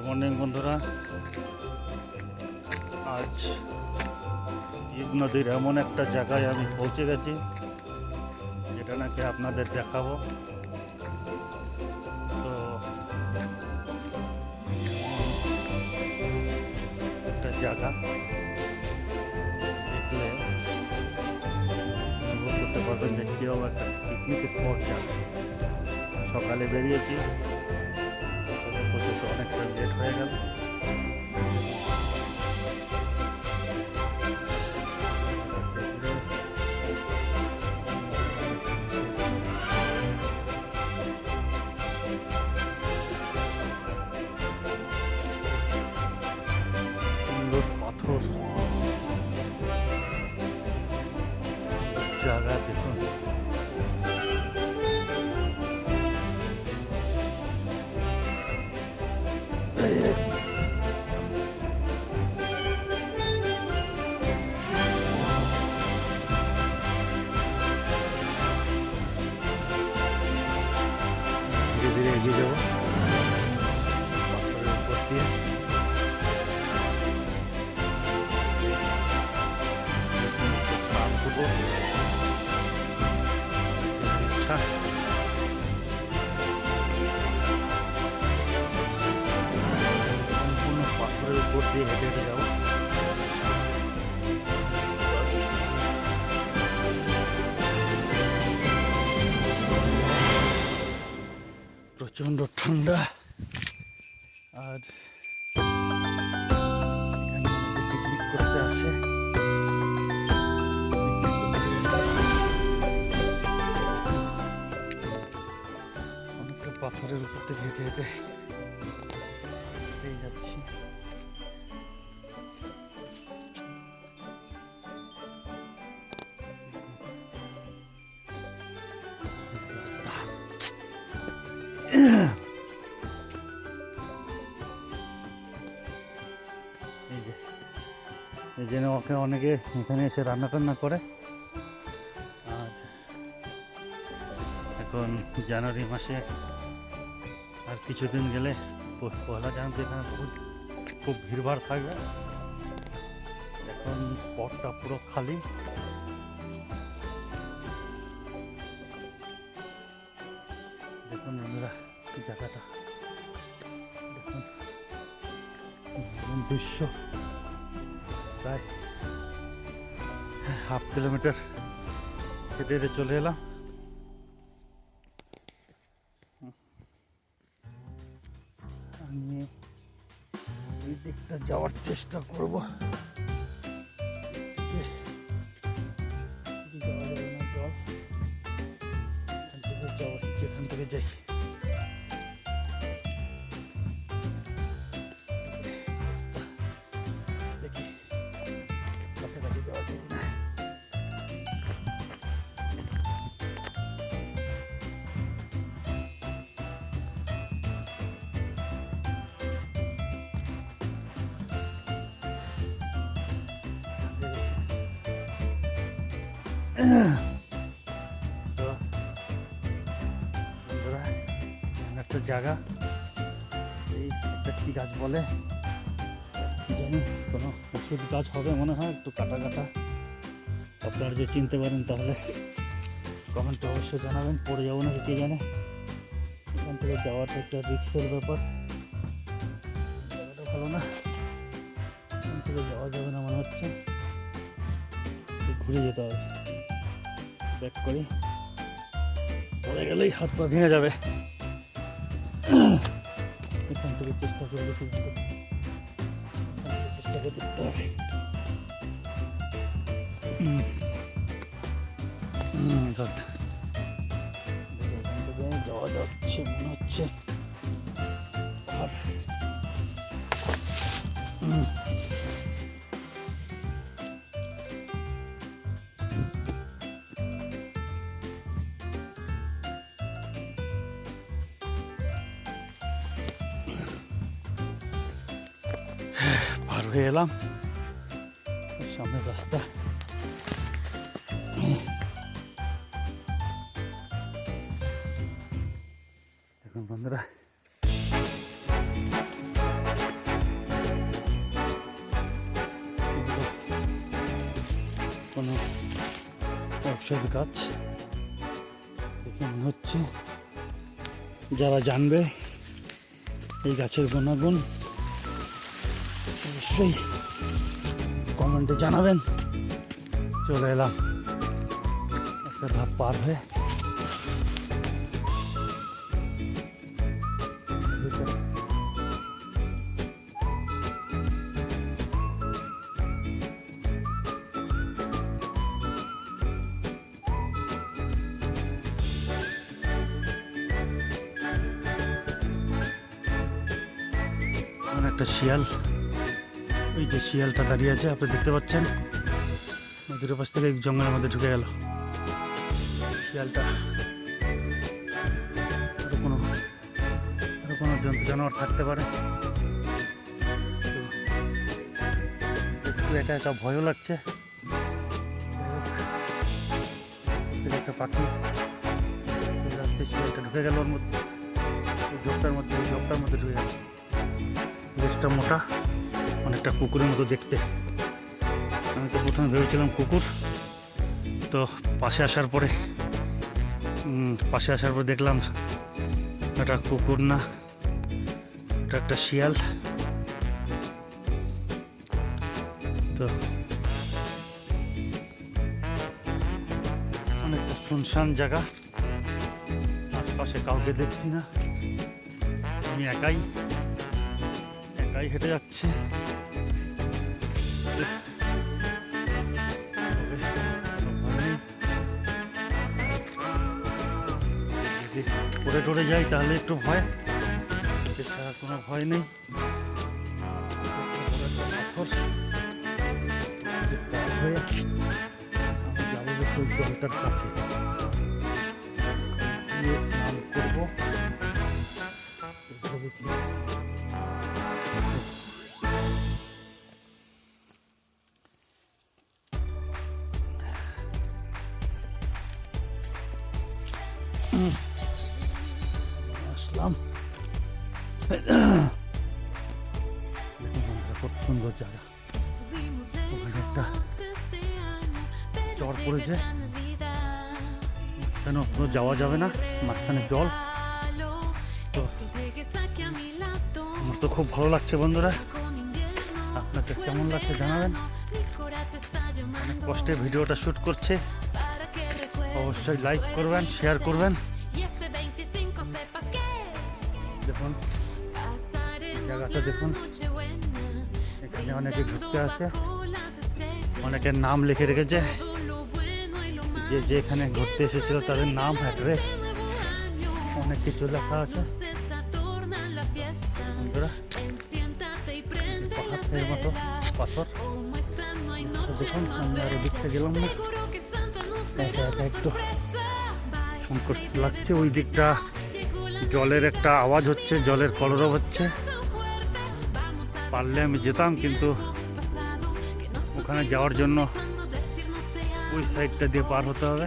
Morning বন্ধুরা, আজ ঈদ নদীর এমন একটা জায়গায় আমি পৌঁছে গেছি যেটা নাকি আপনাদের দেখাবো। তো একটা জায়গা দেখলে অনুভব করতে পারবেন যে কীরকম একটা পিকনিক স্পট জায়গা। সকালে বেরিয়েছি, তো অনেকটা লেট হয়ে গেল। সুন্দর পাথর জায়গা দেখুন। ধীরে ধীরে এগিয়ে যাবো পাথরের উপর দিয়ে। স্নান করবো, ইচ্ছা সম্পূর্ণ পাথরের উপর দিয়ে হেঁটে হেঁটে যাবো। প্রচণ্ড ঠান্ডা, আর এখানে অনেকে পিকনিক করতে আসে। অনেকটা পাথরের উপর থেকে হেঁটে হেঁটে হেঁটেই যাচ্ছি। এই জন্য ওকে অনেকে এখানে এসে রান্না টান্না করে। আর এখন জানুয়ারি মাসে আর কিছুদিন গেলে পয়লা জানুয়ারি এখানে খুব ভিড়ভাড় থাকবে। এখন স্পটটা পুরো খালি। দেখুন বন্ধুরা, জায়গাটা দেখুন, দৃশ্য প্রায় হাফ কিলোমিটার হেঁটে হেঁটে চলে এলাম। আমি এই দিকটা যাওয়ার চেষ্টা করব। যাওয়া যাবে না, জল এখান থেকে যাওয়া, যেখান থেকে যাই। দেখি কাছাকাছি যাওয়া যায় না। তো বন্ধুরা, একটা জায়গা, এই একটা কি গাছ বলে জানি, কোনো ওষুধ গাছ হবে মনে হয়, একটু কাটা কাটা। আপনারা যে চিনতে পারেন তাহলে কমেন্টে অবশ্যই জানাবেন। পড়ে যাবো না কে জানে। এখান থেকে যাওয়াটা একটা রিক্সের ব্যাপার, জায়গাটা ভালো না, এখান থেকে যাওয়া যাবে না মনে হচ্ছে। ঘুরে যেতে হবে, ব্যাক করি, পড়ে গেলেই হাত পা ভেঙে যাবে। এখান থেকে চেষ্টা করলে চেষ্টা করে দেখতে হবে। যাওয়া যাচ্ছে মনে হচ্ছে। আর পার হয়ে এলাম সামনের রাস্তা। দেখুন বন্ধুরা, ঔষধ গাছ দেখে মনে হচ্ছে। যারা জানবে এই গাছের গুণাগুণ অবশ্যই কমেন্টে জানাবেন। চলে এলাম একটা ধাপ পার হয়ে। একটা শিয়াল, ওই যে শিয়ালটা দাঁড়িয়ে আছে আপনি দেখতে পাচ্ছেন, নদীর পাশ থেকে জঙ্গলের মধ্যে ঢুকে গেল শিয়ালটা। আরো কোনো জন্তু জানোয়ার থাকতে পারে, তো একটু একা একা ভয়ও লাগছে। একটা পাখি শিয়ালটা ঢুকে গেল ওর মধ্যে, ওই ঝোপটার মধ্যে ঢুকে গেল। লেজটা মোটা, অনেকটা কুকুরের মতো দেখতে। আমি তো প্রথমে ভেবেছিলাম কুকুর, তো পাশে আসার পরে দেখলাম এটা কুকুর না, এটা একটা শিয়াল। তো অনেকটা শুনশান জায়গা, আশপাশে কাউকে দেখছি না, আমি একাই হেঁটে যাচ্ছি। যদি পড়ে টরে যাই তাহলে একটু ভয়, এছাড়া কোনো ভয় নেই। আমি যাবো ওই জলটার কাছে, স্নান করবো। আসলাম, খুব সুন্দর জায়গা। ওখানে একটা চর পড়েছে, কেন পুরো যাওয়া যাবে না, মাঝখানে জল। তো আমার তো খুব ভালো লাগছে বন্ধুরা, আপনাদের কেমন লাগছে জানাবেন। অনেক কষ্টে ভিডিওটা শ্যুট করছে, অবশ্যই লাইক করবেন, শেয়ার করবেন। দেখুন জায়গাটা দেখুন, এখানে অনেকে ঘুরতে আসে, অনেকের নাম লিখে রেখেছে, যে যেখানে ঘুরতে এসেছিল তাদের নাম, অ্যাড্রেস, অনেক কিছু লেখা আছে। বন্ধুরা পাহাড়ের মতো পাথর দেখুন, আমি আর এদিকটা গেলাম না, একা একা একটু সংকট লাগছে। ওই দিকটা জলের একটা আওয়াজ হচ্ছে, জলের কলরব হচ্ছে, পারলে আমি যেতাম, কিন্তু ওখানে যাওয়ার জন্য ওই সাইডটা দিয়ে পার হতে হবে।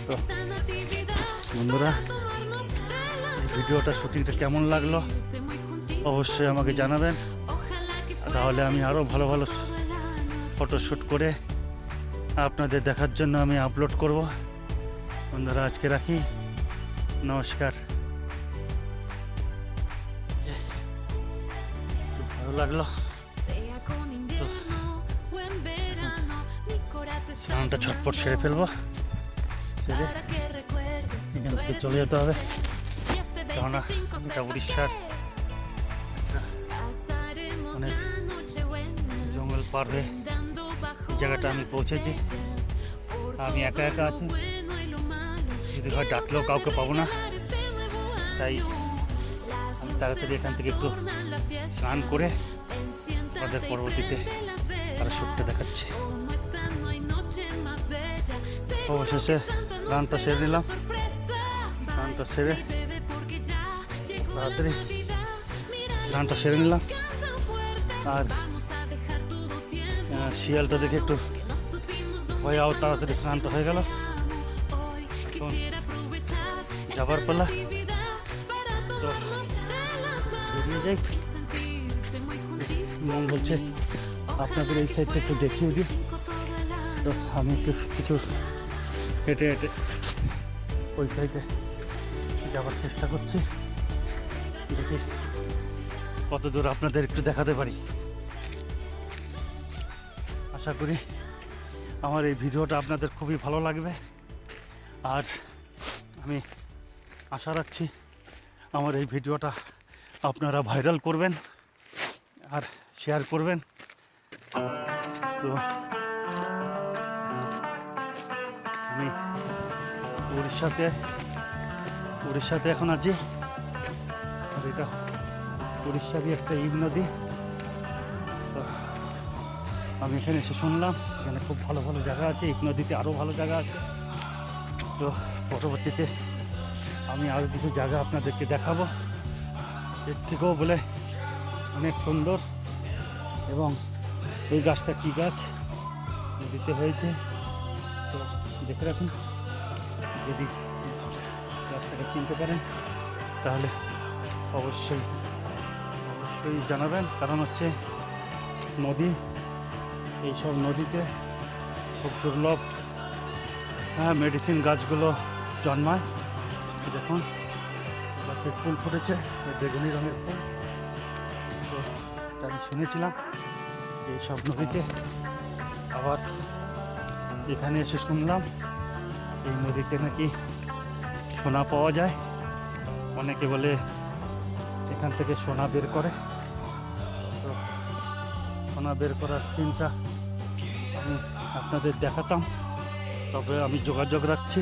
তো বন্ধুরা ভিডিওটা শুটিংটা কেমন লাগলো অবশ্যই আমাকে জানাবেন, তাহলে আমি আরও ভালো ভালো ফটোশ্যুট করে আপনাদের দেখার জন্য আমি আপলোড করব। বন্ধুরা আজকে রাখি, নমস্কার। ভালো লাগলো, স্নানটা ছটপট সেরে ফেলবো, সেরে এখান থেকে চলে যেতে হবে, কেননা এটা উড়িষ্যার অনেক জঙ্গল পার হয়ে জায়গাটা আমি পৌঁছেছি। আমি একা একা আছি, যদি হয় ডাকলেও কাউকে পাবো না, তাই আমি তাড়াতাড়ি এখান থেকে একটু স্নান করে আমাদের পরবর্তীতে তারা শ্যুটটা দেখাচ্ছে। অবশেষে স্নানটা সেরে নিলাম, স্নানটা সেরে তাড়াতাড়ি স্নানটা সেরে নিলাম, আর শিয়ালটা দেখে একটু ভয়, আও তাড়াতাড়ি স্নানটা হয়ে গেল। যাবার পালা, তো বেরিয়ে যাই। মন বলছে আপনাদের এই সাইডটা একটু দেখিয়ে দিই, তো আমি একটু কিছু হেঁটে হেঁটে ওই সাইডে যাওয়ার চেষ্টা করছি। দেখি কত দূর আপনাদের একটু দেখাতে পারি। আশা করি আমার এই ভিডিওটা আপনাদের খুবই ভালো লাগবে, আর আমি আশা রাখছি আমার এই ভিডিওটা আপনারা ভাইরাল করবেন আর শেয়ার করবেন। তো আমি উড়িষ্যাতে এখন আছি, আর এটা উড়িষ্যারই একটা ইব নদী। তো আমি এখানে এসে শুনলাম এখানে খুব ভালো ভালো জায়গা আছে, ইব নদীতে আরও ভালো জায়গা আছে। তো পরবর্তীতে আমি আরও কিছু জায়গা আপনাদেরকে দেখাবো, এর থেকেও বলে অনেক সুন্দর। এবং এই গাছটা কী গাছ নদীতে হয়েছে, তো দেখে রাখুন। যদি গাছটাকে চিনতে পারেন তাহলে অবশ্যই জানাবেন, কারণ হচ্ছে নদী, এইসব নদীতে খুব দুর্লভ মেডিসিন গাছগুলো জন্মায়। দেখুন গাছের ফুল ফুটেছে, বেগুনি রঙের ফুল। তো আমি শুনেছিলাম যে এইসব নদীতে, আবার এখানে এসে শুনলাম এই নদীতে নাকি সোনা পাওয়া যায়। অনেকে বলে এখান থেকে সোনা বের করে। তো সোনা বের করার চিন্তা আমি আপনাদের দেখাতাম, তবে আমি যোগাযোগ রাখছি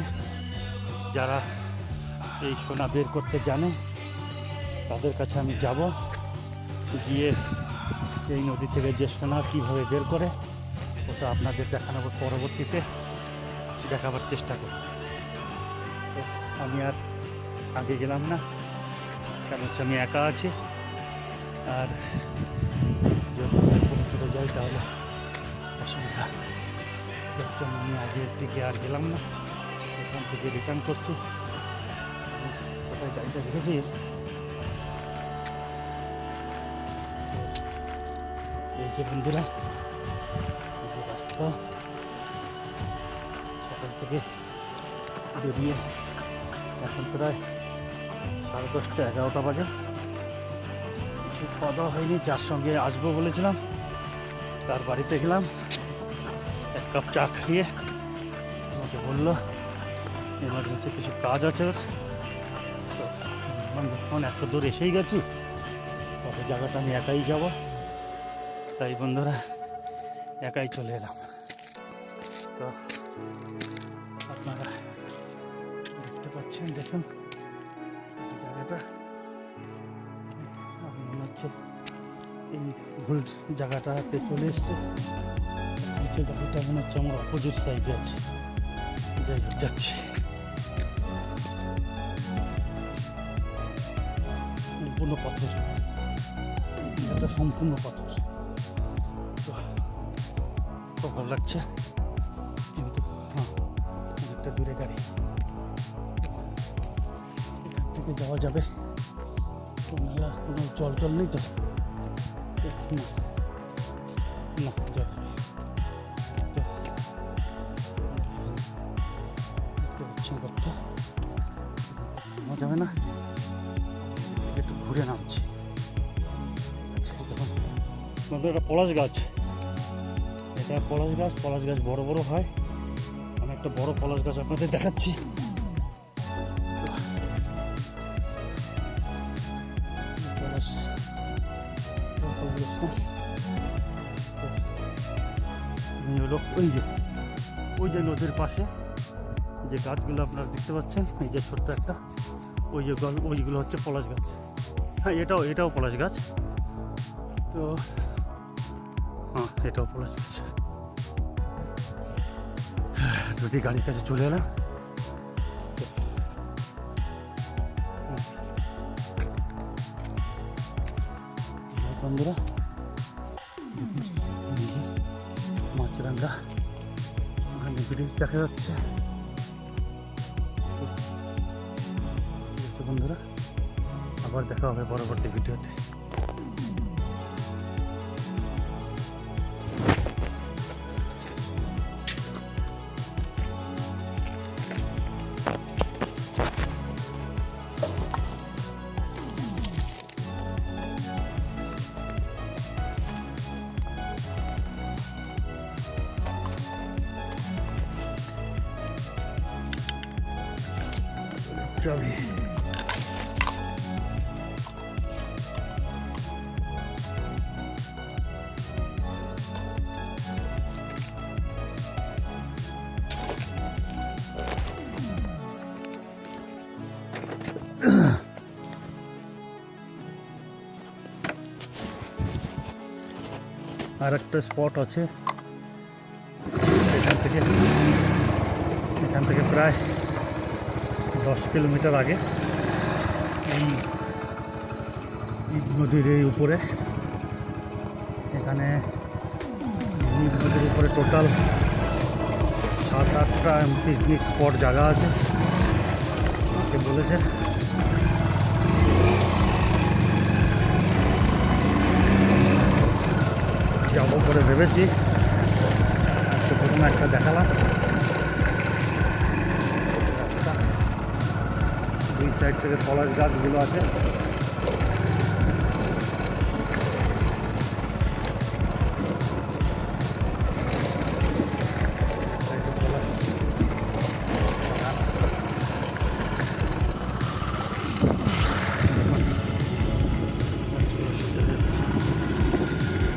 যারা এই সোনা বের করতে জানে তাদের কাছে আমি যাব, গিয়ে এই নদী থেকে যে সোনা কীভাবে বের করে ওটা আপনাদের দেখানোর পরবর্তীতে দেখাবার চেষ্টা করব। তো আমি আর আগে গেলাম না, কারণ হচ্ছে আমি একা আছি, আর যদি চলে যাই তাহলে অসুবিধা, যার জন্য আমি আগের দিকে আর গেলাম না, এখান থেকে রিটার্ন করছি। কোথায় গাড়িটা দেখেছি, এই যে বন্ধুরা এই যে রাস্তা, সকাল থেকে বেরিয়ে এখন প্রায় 10:30 11টা বাজে। কিছু খাওয়া দাওয়া হয়নি, যার সঙ্গে আসবো বলেছিলাম তার বাড়িতে গেলাম, 1 কাপ চা খাইয়ে আমাকে বললো এমার্জেন্সি কিছু কাজ আছে ওর। তো যখন এত দূর এসেই গেছি, তবে জায়গাটা আমি একাই যাব, তাই বন্ধুরা একাই চলে এলাম। তো আপনারা দেখতে পাচ্ছেন, দেখুন জায়গাটা মনে হচ্ছে এই ভুল জায়গাটাতে চলে এসছে। নিচে গাড়িটা মনে হচ্ছে আমার অপোজিট সাইডে আছে, যাই হোক যাচ্ছে। সম্পূর্ণ পাথর, এটা সম্পূর্ণ পাথর। তো ভালো লাগছে, কিন্তু হ্যাঁ অনেকটা দূরে গাড়ি, এখান থেকে যাওয়া যাবে। নালা কোনো জল নেই তো, না নামা যাবে না, একটু ঘুরে নামছি। আচ্ছা দেখুন এটা পলাশ গাছ, এটা পলাশ গাছ বড় বড় হয়। আমি একটা বড় পলাশ গাছ আপনাদের দেখাচ্ছি। ওই যে নদীর পাশে যে গাছগুলো আপনারা দেখতে পাচ্ছেন, এই যে ছোট্ট একটা ওইগুলো হচ্ছে পলাশ গাছ। হ্যাঁ এটাও পলাশ গাছ। তো হ্যাঁ এটাও পলাশ গাছ। যদি গাড়ির কাছে চলে এলাম, বন্ধুরা মাছরাঙ্গা ওখানে ব্রিজ দেখা যাচ্ছে। ঠিক আছে বন্ধুরা, আবার দেখা হবে পরবর্তী ভিডিওতে। চাবি। আর একটা স্পট আছে এখান থেকে প্রায় 10 কিলোমিটার আগে এই নদীর এই উপরে, এখানে নদীর উপরে টোটাল 7-8টা পিকনিক স্পট জায়গা আছে আমাকে বলেছে। যাবো করে ভেবেছি, তো প্রথমে একটা দেখালাম রাস্তা, দুই সাইড থেকে পলাশ গাছগুলো আছে।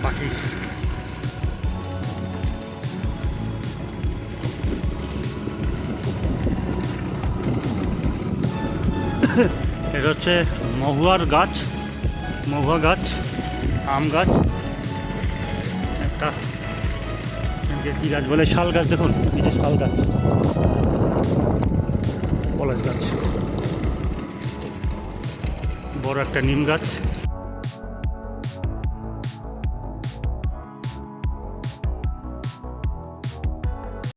পাখি এটা হচ্ছে মহুয়ার গাছ, মহুয়া গাছ, আম গাছ। একটা কি গাছ বলে, শাল গাছ, দেখুন এই যে শাল গাছ, পলাশ গাছ, বড় একটা নিম গাছ।